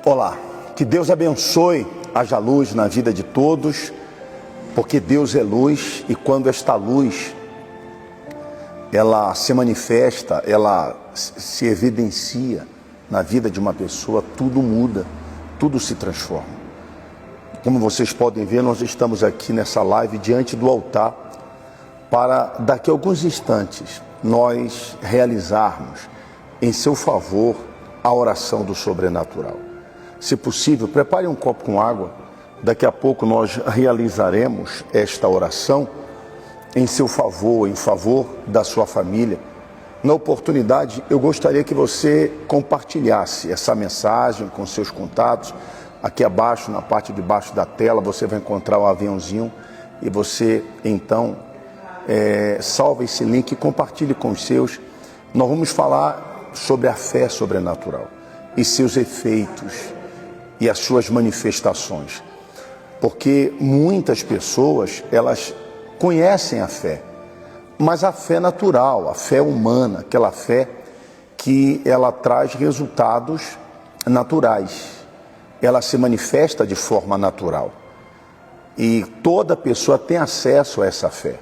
Olá, que Deus abençoe, haja luz na vida de todos, porque Deus é luz e quando esta luz, ela se manifesta, ela se evidencia na vida de uma pessoa, tudo muda, tudo se transforma. Como vocês podem ver, nós estamos aqui nessa live diante do altar para daqui a alguns instantes nós realizarmos em seu favor a oração do sobrenatural. Se possível, prepare um copo com água. Daqui a pouco nós realizaremos esta oração em seu favor, em favor da sua família. Na oportunidade, eu gostaria que você compartilhasse essa mensagem com seus contatos. Aqui abaixo, na parte de baixo da tela, você vai encontrar o aviãozinho e você, então, salva esse link e compartilhe com os seus. Nós vamos falar sobre a fé sobrenatural e seus efeitos e as suas manifestações. Porque muitas pessoas, elas conhecem a fé, mas a fé natural, a fé humana, aquela fé que ela traz resultados naturais, ela se manifesta de forma natural. E toda pessoa tem acesso a essa fé.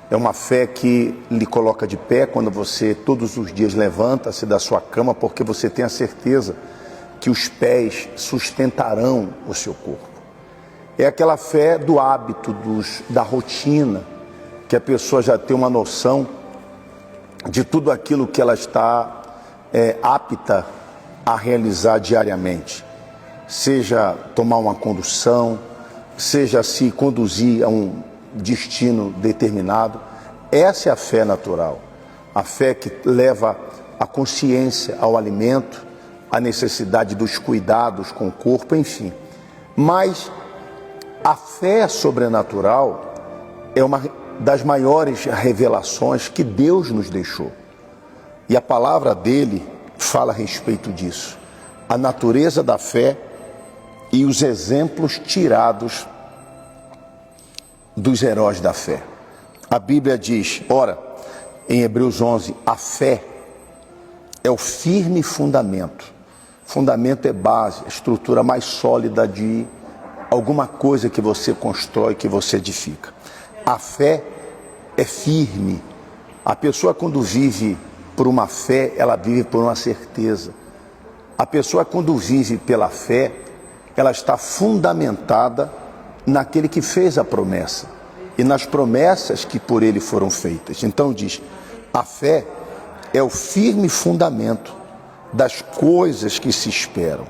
É uma fé que lhe coloca de pé quando você todos os dias levanta-se da sua cama, porque você tem a certeza que os pés sustentarão o seu corpo. É aquela fé do hábito, da rotina, que a pessoa já tem uma noção de tudo aquilo que ela está apta a realizar diariamente. Seja tomar uma condução, seja se conduzir a um destino determinado. Essa é a fé natural. A fé que leva a consciência ao alimento, a necessidade dos cuidados com o corpo, enfim. Mas a fé sobrenatural é uma das maiores revelações que Deus nos deixou. E a palavra dele fala a respeito disso. A natureza da fé e os exemplos tirados dos heróis da fé. A Bíblia diz, ora, em Hebreus 11, a fé é o firme fundamento. Fundamento é base, a estrutura mais sólida de alguma coisa que você constrói, que você edifica. A fé é firme. A pessoa, quando vive por uma fé, ela vive por uma certeza. A pessoa, quando vive pela fé, ela está fundamentada naquele que fez a promessa e nas promessas que por ele foram feitas. Então diz, a fé é o firme fundamento das coisas que se esperam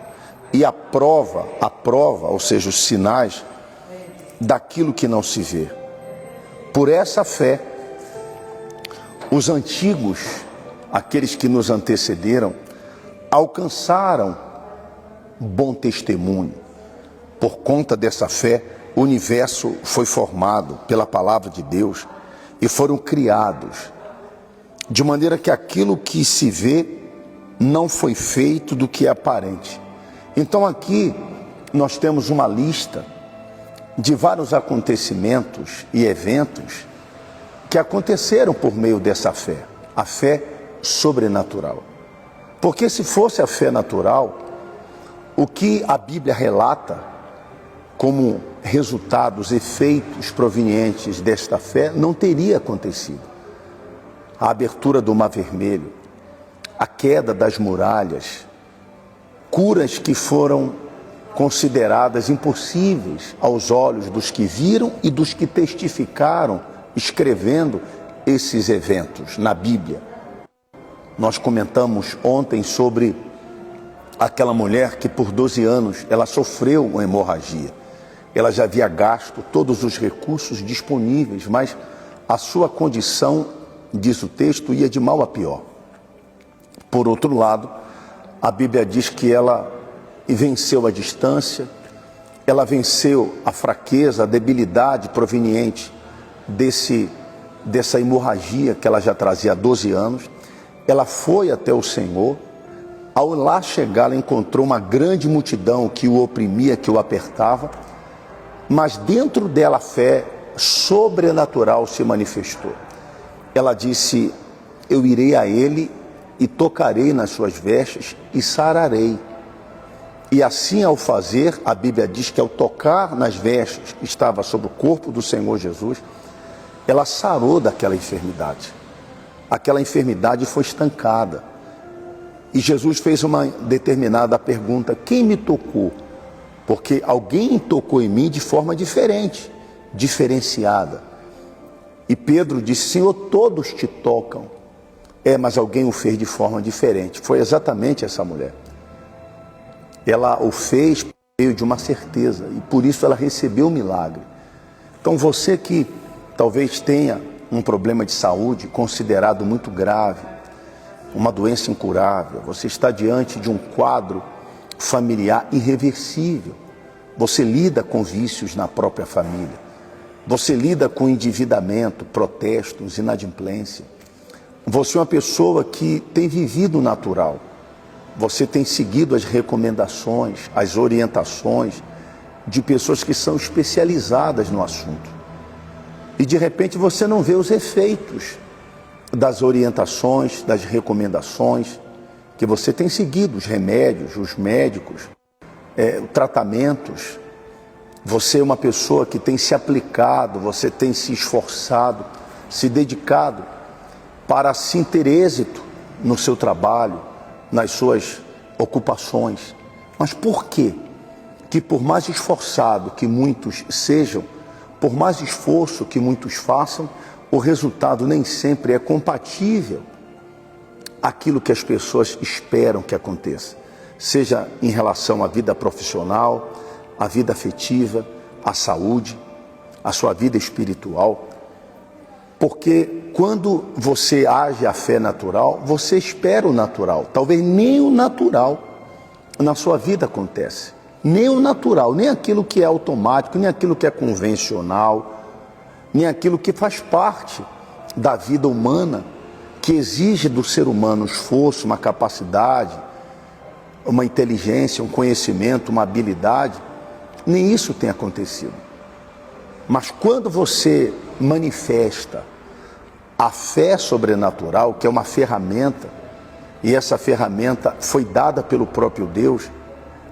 e a prova, ou seja, os sinais daquilo que não se vê. Por essa fé, os antigos, aqueles que nos antecederam, alcançaram bom testemunho. Por conta dessa fé, o universo foi formado pela palavra de Deus e foram criados, de maneira que aquilo que se vê não foi feito do que é aparente. Então aqui nós temos uma lista de vários acontecimentos e eventos que aconteceram por meio dessa fé, a fé sobrenatural. Porque se fosse a fé natural, o que a Bíblia relata como resultados, efeitos provenientes desta fé não teria acontecido. A abertura do Mar Vermelho, a queda das muralhas, curas que foram consideradas impossíveis aos olhos dos que viram e dos que testificaram, escrevendo esses eventos na Bíblia. Nós comentamos ontem sobre aquela mulher que por 12 anos ela sofreu uma hemorragia. Ela já havia gasto todos os recursos disponíveis, mas a sua condição, diz o texto, ia de mal a pior. Por outro lado, a Bíblia diz que ela venceu a distância, ela venceu a fraqueza, a debilidade proveniente dessa hemorragia que ela já trazia há 12 anos. Ela foi até o Senhor. Ao lá chegar, ela encontrou uma grande multidão que o oprimia, que o apertava, mas dentro dela a fé sobrenatural se manifestou. Ela disse, eu irei a ele e tocarei nas suas vestes e sararei. E assim, ao fazer, a Bíblia diz que ao tocar nas vestes que estava sobre o corpo do Senhor Jesus, ela sarou daquela enfermidade. Aquela enfermidade foi estancada. E Jesus fez uma determinada pergunta: quem me tocou? Porque alguém tocou em mim de forma diferente, diferenciada. E Pedro disse: Senhor, todos te tocam. Mas alguém o fez de forma diferente. Foi exatamente essa mulher. Ela o fez por meio de uma certeza, e por isso ela recebeu o milagre. Então você que talvez tenha um problema de saúde considerado muito grave, uma doença incurável, você está diante de um quadro familiar irreversível, você lida com vícios na própria família, você lida com endividamento, protestos, inadimplência, você é uma pessoa que tem vivido o natural, você tem seguido as recomendações, as orientações de pessoas que são especializadas no assunto. E de repente você não vê os efeitos das orientações, das recomendações que você tem seguido, os remédios, os médicos, tratamentos. Você é uma pessoa que tem se aplicado, você tem se esforçado, se dedicado para assim ter êxito no seu trabalho, nas suas ocupações. Mas por quê? Que por mais esforçado que muitos sejam, por mais esforço que muitos façam, o resultado nem sempre é compatível àquilo que as pessoas esperam que aconteça. Seja em relação à vida profissional, à vida afetiva, à saúde, à sua vida espiritual. Porque quando você age a fé natural, você espera o natural. Talvez nem o natural na sua vida acontece. Nem o natural, nem aquilo que é automático, nem aquilo que é convencional, nem aquilo que faz parte da vida humana, que exige do ser humano um esforço, uma capacidade, uma inteligência, um conhecimento, uma habilidade. Nem isso tem acontecido. Mas quando você manifesta a fé sobrenatural, que é uma ferramenta, e essa ferramenta foi dada pelo próprio Deus,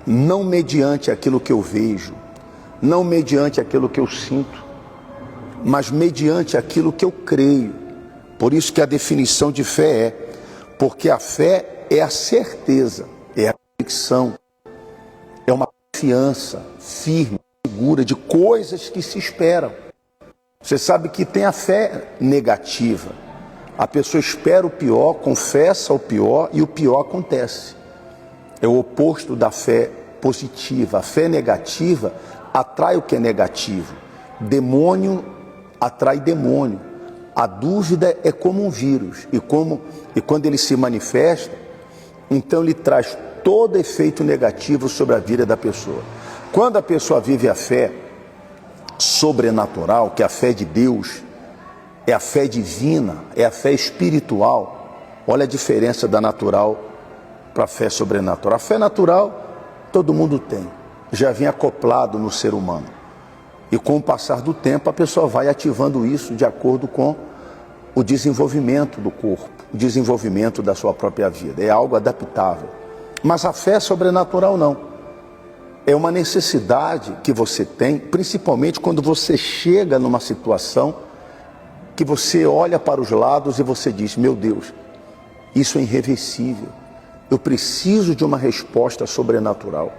não mediante aquilo que eu vejo, não mediante aquilo que eu sinto, mas mediante aquilo que eu creio. Por isso que a definição de fé porque a fé é a certeza, é a convicção, é uma confiança firme, segura de coisas que se esperam. Você sabe que tem a fé negativa. A pessoa espera o pior, confessa o pior e o pior acontece. É o oposto da fé positiva. A fé negativa atrai o que é negativo. Demônio atrai demônio. A dúvida é como um vírus. E quando ele se manifesta, então ele traz todo efeito negativo sobre a vida da pessoa. Quando a pessoa vive a fé sobrenatural, que é a fé de Deus, é a fé divina, é a fé espiritual. Olha a diferença da natural para a fé sobrenatural. A fé natural todo mundo tem, já vem acoplado no ser humano. E com o passar do tempo a pessoa vai ativando isso de acordo com o desenvolvimento do corpo, o desenvolvimento da sua própria vida. É algo adaptável. Mas a fé sobrenatural não. É uma necessidade que você tem, principalmente quando você chega numa situação que você olha para os lados e você diz: meu Deus, isso é irreversível. Eu preciso de uma resposta sobrenatural.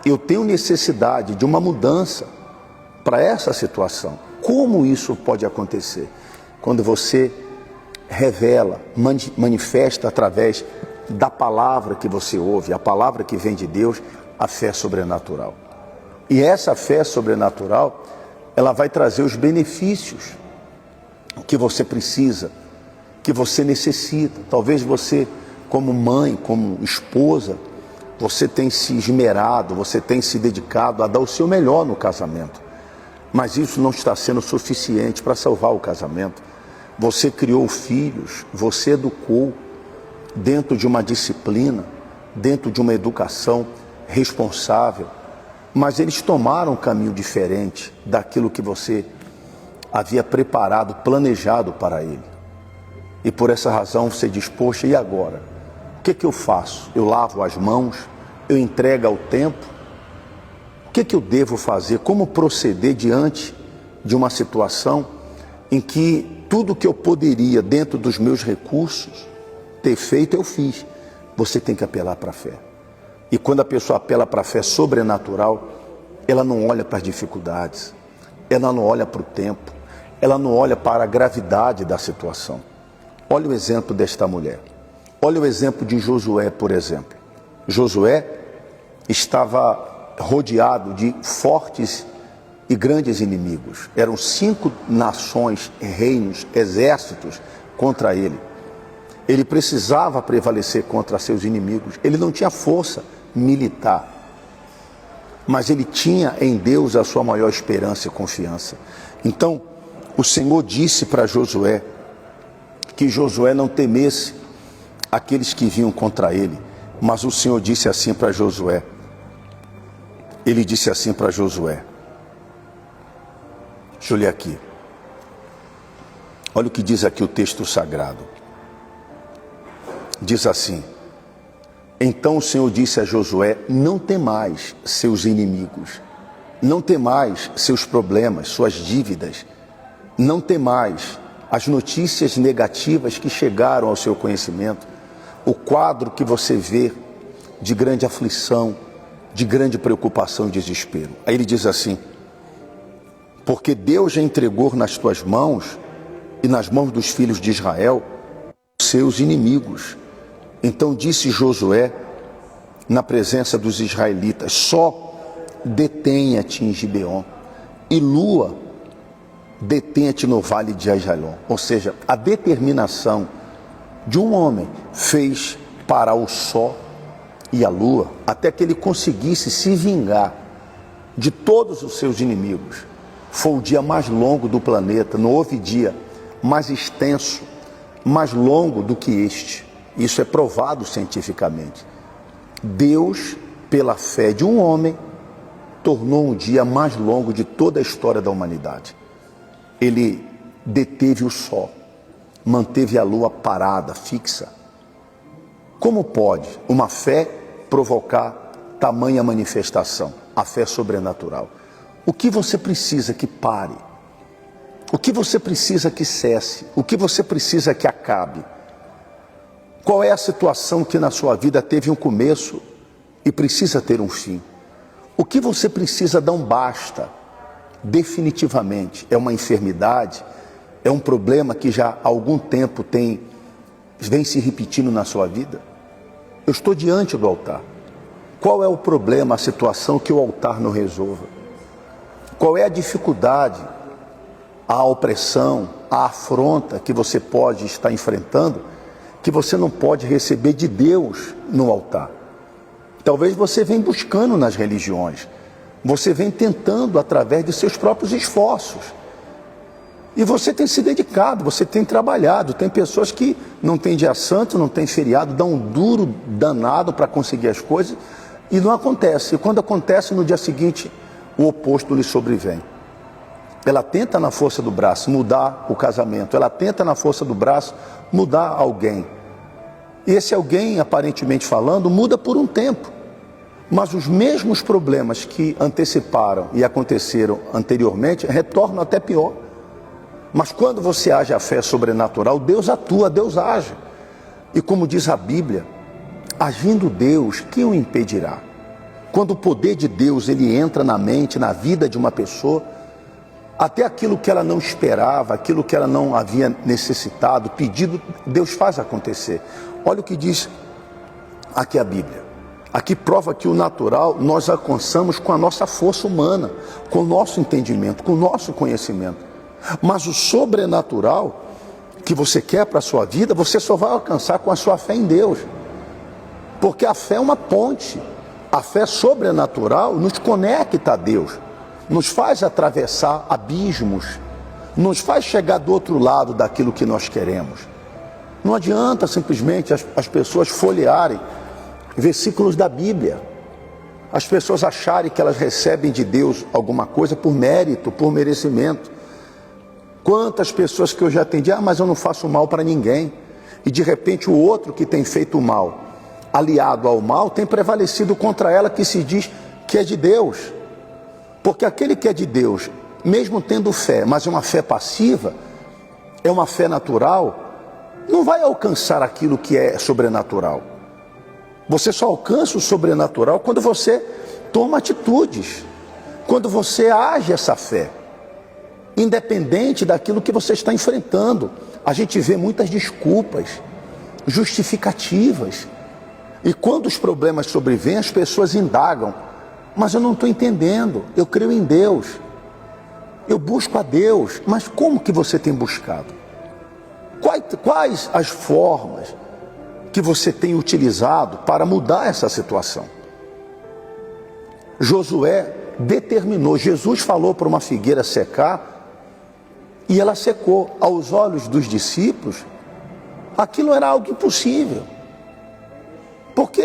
Eu tenho necessidade de uma mudança para essa situação. Como isso pode acontecer? Quando você revela, manifesta através da palavra que você ouve, a palavra que vem de Deus, a fé sobrenatural. E essa fé sobrenatural, ela vai trazer os benefícios que você precisa, que você necessita. Talvez você, como mãe, como esposa, você tem se esmerado, você tem se dedicado a dar o seu melhor no casamento. Mas isso não está sendo suficiente para salvar o casamento. Você criou filhos, você educou dentro de uma disciplina, dentro de uma educação responsável, mas eles tomaram um caminho diferente daquilo que você havia preparado, planejado para ele. E por essa razão você diz: poxa, e agora? O que eu faço? Eu lavo as mãos, eu entrego ao tempo? O que eu devo fazer? Como proceder diante de uma situação em que tudo que eu poderia, dentro dos meus recursos, ter feito, eu fiz? Você tem que apelar para a fé. E quando a pessoa apela para a fé sobrenatural, ela não olha para as dificuldades, ela não olha para o tempo, ela não olha para a gravidade da situação. Olha o exemplo desta mulher. Olha o exemplo de Josué, por exemplo. Josué estava rodeado de fortes e grandes inimigos. Eram 5 nações, reinos, exércitos contra ele. Ele precisava prevalecer contra seus inimigos. Ele não tinha força militar, mas ele tinha em Deus a sua maior esperança e confiança. Então, o Senhor disse para Josué que Josué não temesse aqueles que vinham contra ele, mas o Senhor disse assim para Josué. Ele disse assim para Josué. Deixa eu ler aqui. Olha o que diz aqui o texto sagrado. Diz assim: então o Senhor disse a Josué: não temais seus inimigos, não temais seus problemas, suas dívidas, não temais as notícias negativas que chegaram ao seu conhecimento, o quadro que você vê de grande aflição, de grande preocupação e desespero. Aí ele diz assim: porque Deus já entregou nas tuas mãos e nas mãos dos filhos de Israel seus inimigos. Então disse Josué na presença dos israelitas: só detenha-te em Gibeon, e lua, detenha-te no vale de Ajalon. Ou seja, a determinação de um homem fez parar o sol e a lua, até que ele conseguisse se vingar de todos os seus inimigos. Foi o dia mais longo do planeta, não houve dia mais extenso, mais longo do que este. Isso é provado cientificamente. Deus, pela fé de um homem, tornou um dia mais longo de toda a história da humanidade. Ele deteve o sol, manteve a lua parada, fixa. Como pode uma fé provocar tamanha manifestação? A fé sobrenatural. O que você precisa que pare? O que você precisa que cesse? O que você precisa que acabe? Qual é a situação que na sua vida teve um começo e precisa ter um fim? O que você precisa dar um basta? Definitivamente. É uma enfermidade? É um problema que já há algum tempo vem se repetindo na sua vida? Eu estou diante do altar. Qual é o problema, a situação que o altar não resolva? Qual é a dificuldade, a opressão, a afronta que você pode estar enfrentando, que você não pode receber de Deus no altar? Talvez você venha buscando nas religiões, você vem tentando através de seus próprios esforços. E você tem se dedicado, você tem trabalhado. Tem pessoas que não têm dia santo, não tem feriado, dão um duro danado para conseguir as coisas e não acontece. E quando acontece, no dia seguinte, o oposto lhe sobrevém. Ela tenta na força do braço mudar o casamento, ela tenta na força do braço mudar alguém. E esse alguém, aparentemente falando, muda por um tempo. Mas os mesmos problemas que anteciparam e aconteceram anteriormente retornam até pior. Mas quando você age a fé sobrenatural, Deus atua, Deus age. E como diz a Bíblia, agindo Deus, quem o impedirá? Quando o poder de Deus ele entra na mente, na vida de uma pessoa, até aquilo que ela não esperava, aquilo que ela não havia necessitado, pedido, Deus faz acontecer. Olha o que diz aqui a Bíblia. Aqui prova que o natural nós alcançamos com a nossa força humana, com o nosso entendimento, com o nosso conhecimento. Mas o sobrenatural que você quer para a sua vida, você só vai alcançar com a sua fé em Deus. Porque a fé é uma ponte. A fé sobrenatural nos conecta a Deus, nos faz atravessar abismos, nos faz chegar do outro lado daquilo que nós queremos. Não adianta simplesmente as pessoas folhearem versículos da Bíblia, as pessoas acharem que elas recebem de Deus alguma coisa por mérito, por merecimento. Quantas pessoas que eu já atendi, mas eu não faço mal para ninguém. E de repente o outro que tem feito mal, aliado ao mal, tem prevalecido contra ela que se diz que é de Deus. Porque aquele que é de Deus, mesmo tendo fé, mas é uma fé passiva, é uma fé natural, não vai alcançar aquilo que é sobrenatural. Você só alcança o sobrenatural quando você toma atitudes, quando você age essa fé, independente daquilo que você está enfrentando. A gente vê muitas desculpas, justificativas, e quando os problemas sobrevêm, as pessoas indagam: mas eu não estou entendendo, eu creio em Deus, eu busco a Deus. Mas como que você tem buscado? Quais as formas que você tem utilizado para mudar essa situação? Josué determinou, Jesus falou para uma figueira secar, e ela secou. Aos olhos dos discípulos, aquilo era algo impossível, porque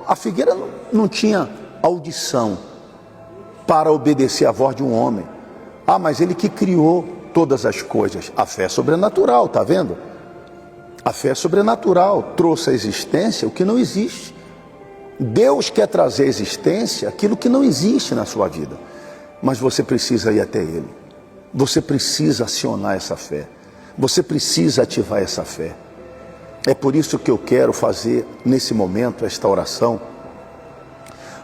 a figueira não tinha audição para obedecer à voz de um homem. Ah, mas ele que criou todas as coisas. A fé sobrenatural, está vendo? A fé sobrenatural trouxe à existência o que não existe. Deus quer trazer à existência aquilo que não existe na sua vida, mas você precisa ir até Ele. Você precisa acionar essa fé. Você precisa ativar essa fé. É por isso que eu quero fazer nesse momento esta oração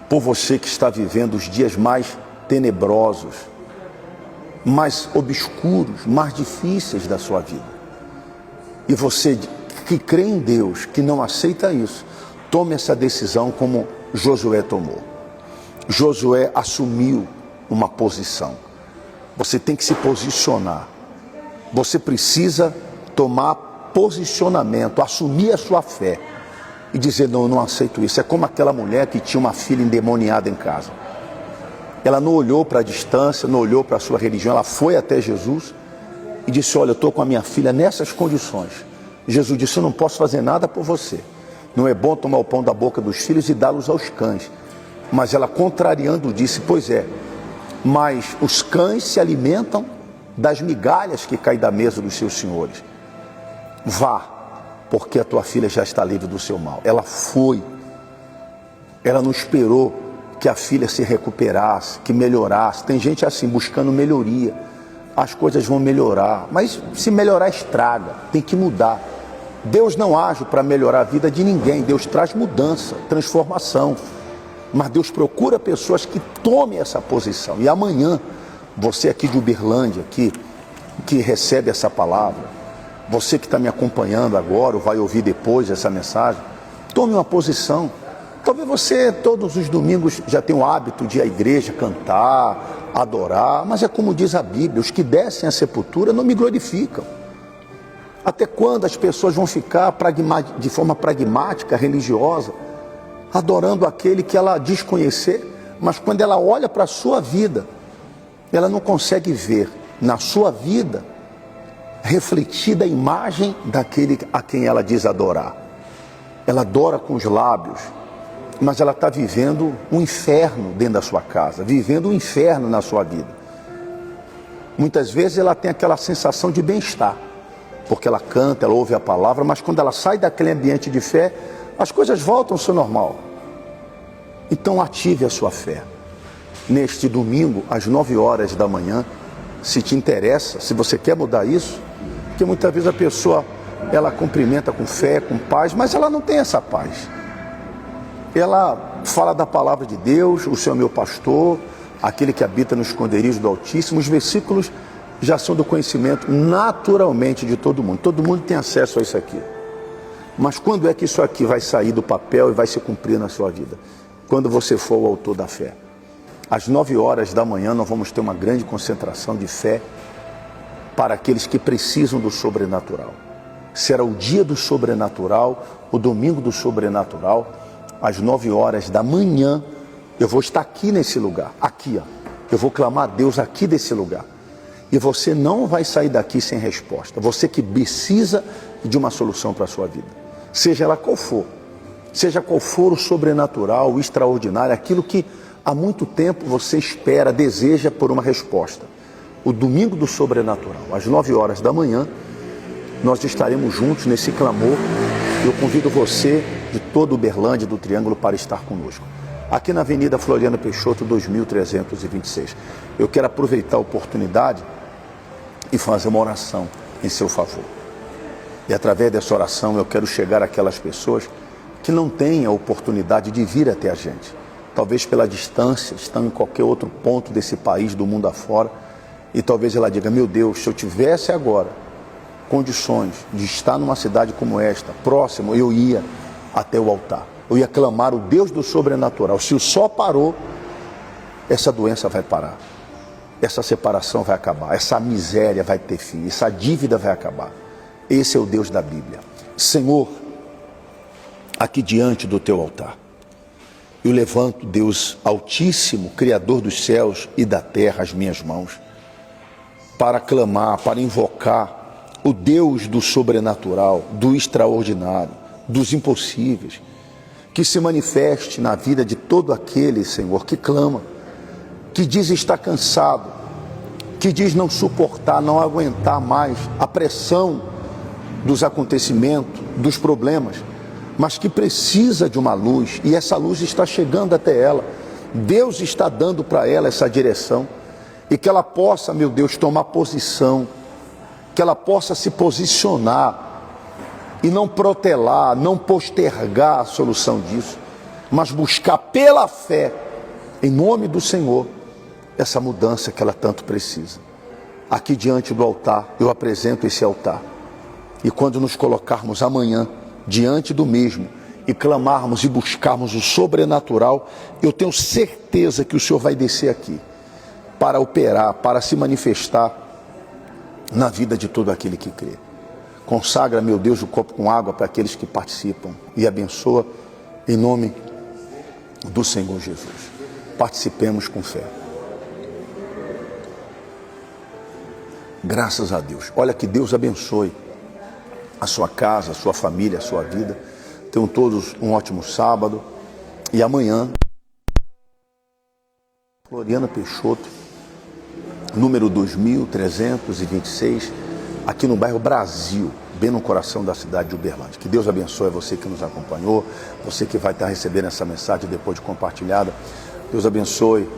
por você que está vivendo os dias mais tenebrosos, mais obscuros, mais difíceis da sua vida. E você que crê em Deus, que não aceita isso, tome essa decisão como Josué tomou. Josué assumiu uma posição. Você tem que se posicionar. Você precisa tomar posicionamento, assumir a sua fé e dizer: não, eu não aceito isso. É como aquela mulher que tinha uma filha endemoniada em casa. Ela não olhou para a distância, não olhou para a sua religião, ela foi até Jesus e disse: olha, eu estou com a minha filha nessas condições. Jesus disse: eu não posso fazer nada por você. Não é bom tomar o pão da boca dos filhos e dá-los aos cães. Mas ela, contrariando, disse: pois é, mas os cães se alimentam das migalhas que caem da mesa dos seus senhores. Vá, porque a tua filha já está livre do seu mal. Ela foi. Ela não esperou que a filha se recuperasse, que melhorasse. Tem gente assim, buscando melhoria. As coisas vão melhorar, mas se melhorar estraga, tem que mudar. Deus não age para melhorar a vida de ninguém. Deus traz mudança, transformação. Mas Deus procura pessoas que tomem essa posição. E amanhã, você aqui de Uberlândia, que recebe essa palavra, você que está me acompanhando agora, ou vai ouvir depois essa mensagem, tome uma posição. Talvez você, todos os domingos, já tenha o hábito de ir à igreja, cantar, adorar, mas é como diz a Bíblia: os que descem à sepultura não me glorificam. Até quando as pessoas vão ficar de forma pragmática, religiosa, adorando aquele que ela diz conhecer, mas quando ela olha para a sua vida, ela não consegue ver na sua vida refletida a imagem daquele a quem ela diz adorar. Ela adora com os lábios, mas ela está vivendo um inferno dentro da sua casa, vivendo um inferno na sua vida. Muitas vezes ela tem aquela sensação de bem-estar, porque ela canta, ela ouve a palavra, mas quando ela sai daquele ambiente de fé, as coisas voltam ao seu normal. Então ative a sua fé. Neste domingo, às 9 horas da manhã, se te interessa, se você quer mudar isso, porque muitas vezes a pessoa, ela cumprimenta com fé, com paz, mas ela não tem essa paz. Ela fala da palavra de Deus: o Senhor é meu pastor, aquele que habita no esconderijo do Altíssimo. Os versículos já são do conhecimento naturalmente de todo mundo. Todo mundo tem acesso a isso aqui. Mas quando é que isso aqui vai sair do papel e vai se cumprir na sua vida? Quando você for o autor da fé. Às 9 horas da manhã nós vamos ter uma grande concentração de fé para aqueles que precisam do sobrenatural. Será o dia do sobrenatural, o domingo do sobrenatural. Às 9 horas da manhã eu vou estar aqui nesse lugar, aqui, ó. Eu vou clamar a Deus aqui desse lugar. E você não vai sair daqui sem resposta. Você que precisa de uma solução para a sua vida, seja ela qual for, seja qual for o sobrenatural, o extraordinário, aquilo que há muito tempo você espera, deseja por uma resposta. O domingo do sobrenatural, às 9 horas da manhã, nós estaremos juntos nesse clamor. Eu convido você de toda Uberlândia e do Triângulo para estar conosco. Aqui na Avenida Floriano Peixoto, 2326. Eu quero aproveitar a oportunidade e fazer uma oração em seu favor. E através dessa oração eu quero chegar àquelas pessoas que não têm a oportunidade de vir até a gente. Talvez pela distância, estão em qualquer outro ponto desse país, do mundo afora, e talvez ela diga: meu Deus, se eu tivesse agora condições de estar numa cidade como esta, próximo, eu ia até o altar. Eu ia clamar o Deus do sobrenatural. Se o sol parou, essa doença vai parar. Essa separação vai acabar. Essa miséria vai ter fim. Essa dívida vai acabar. Esse é o Deus da Bíblia. Senhor, aqui diante do teu altar, eu levanto, Deus Altíssimo, Criador dos céus e da terra, as minhas mãos, para clamar, para invocar o Deus do sobrenatural, do extraordinário, dos impossíveis, que se manifeste na vida de todo aquele, Senhor, que clama, que diz estar cansado, que diz não suportar, não aguentar mais a pressão dos acontecimentos, dos problemas, mas que precisa de uma luz, e essa luz está chegando até ela. Deus está dando para ela essa direção, e que ela possa, meu Deus, tomar posição, que ela possa se posicionar, e não protelar, não postergar a solução disso, mas buscar pela fé, em nome do Senhor, essa mudança que ela tanto precisa. Aqui diante do altar, eu apresento esse altar, e quando nos colocarmos amanhã diante do mesmo e clamarmos e buscarmos o sobrenatural, eu tenho certeza que o Senhor vai descer aqui para operar, para se manifestar na vida de todo aquele que crê. Consagra, meu Deus, o copo com água para aqueles que participam e abençoa em nome do Senhor Jesus. Participemos com fé. Graças a Deus. Olha, que Deus abençoe a sua casa, a sua família, a sua vida. Tenham todos um ótimo sábado. E amanhã, Floriano Peixoto, número 2326, aqui no bairro Brasil, bem no coração da cidade de Uberlândia. Que Deus abençoe você que nos acompanhou, você que vai estar recebendo essa mensagem depois de compartilhada. Deus abençoe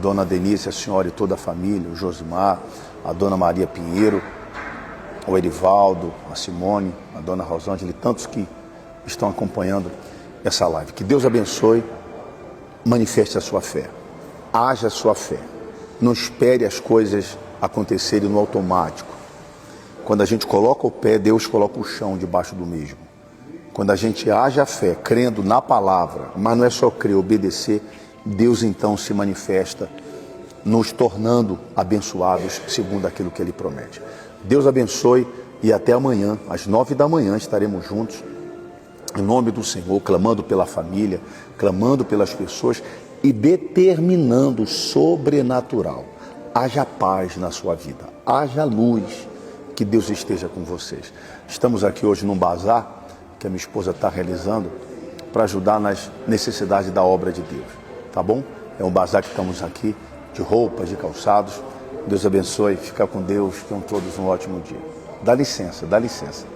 Dona Denise, a senhora e toda a família, o Josimar, a Dona Maria Pinheiro, o Erivaldo, a Simone, a Dona Rosângela e tantos que estão acompanhando essa live. Que Deus abençoe, manifeste a sua fé, haja a sua fé. Não espere as coisas acontecerem no automático. Quando a gente coloca o pé, Deus coloca o chão debaixo do mesmo. Quando a gente age a fé, crendo na palavra, mas não é só crer, obedecer, Deus então se manifesta, nos tornando abençoados segundo aquilo que Ele promete. Deus abençoe e até amanhã, às 9 da manhã, estaremos juntos, em nome do Senhor, clamando pela família, clamando pelas pessoas e determinando o sobrenatural. Haja paz na sua vida, haja luz, que Deus esteja com vocês. Estamos aqui hoje num bazar que a minha esposa está realizando para ajudar nas necessidades da obra de Deus, tá bom? É um bazar que estamos aqui, de roupas, de calçados. Deus abençoe, fica com Deus, tenham todos um ótimo dia. Dá licença, dá licença.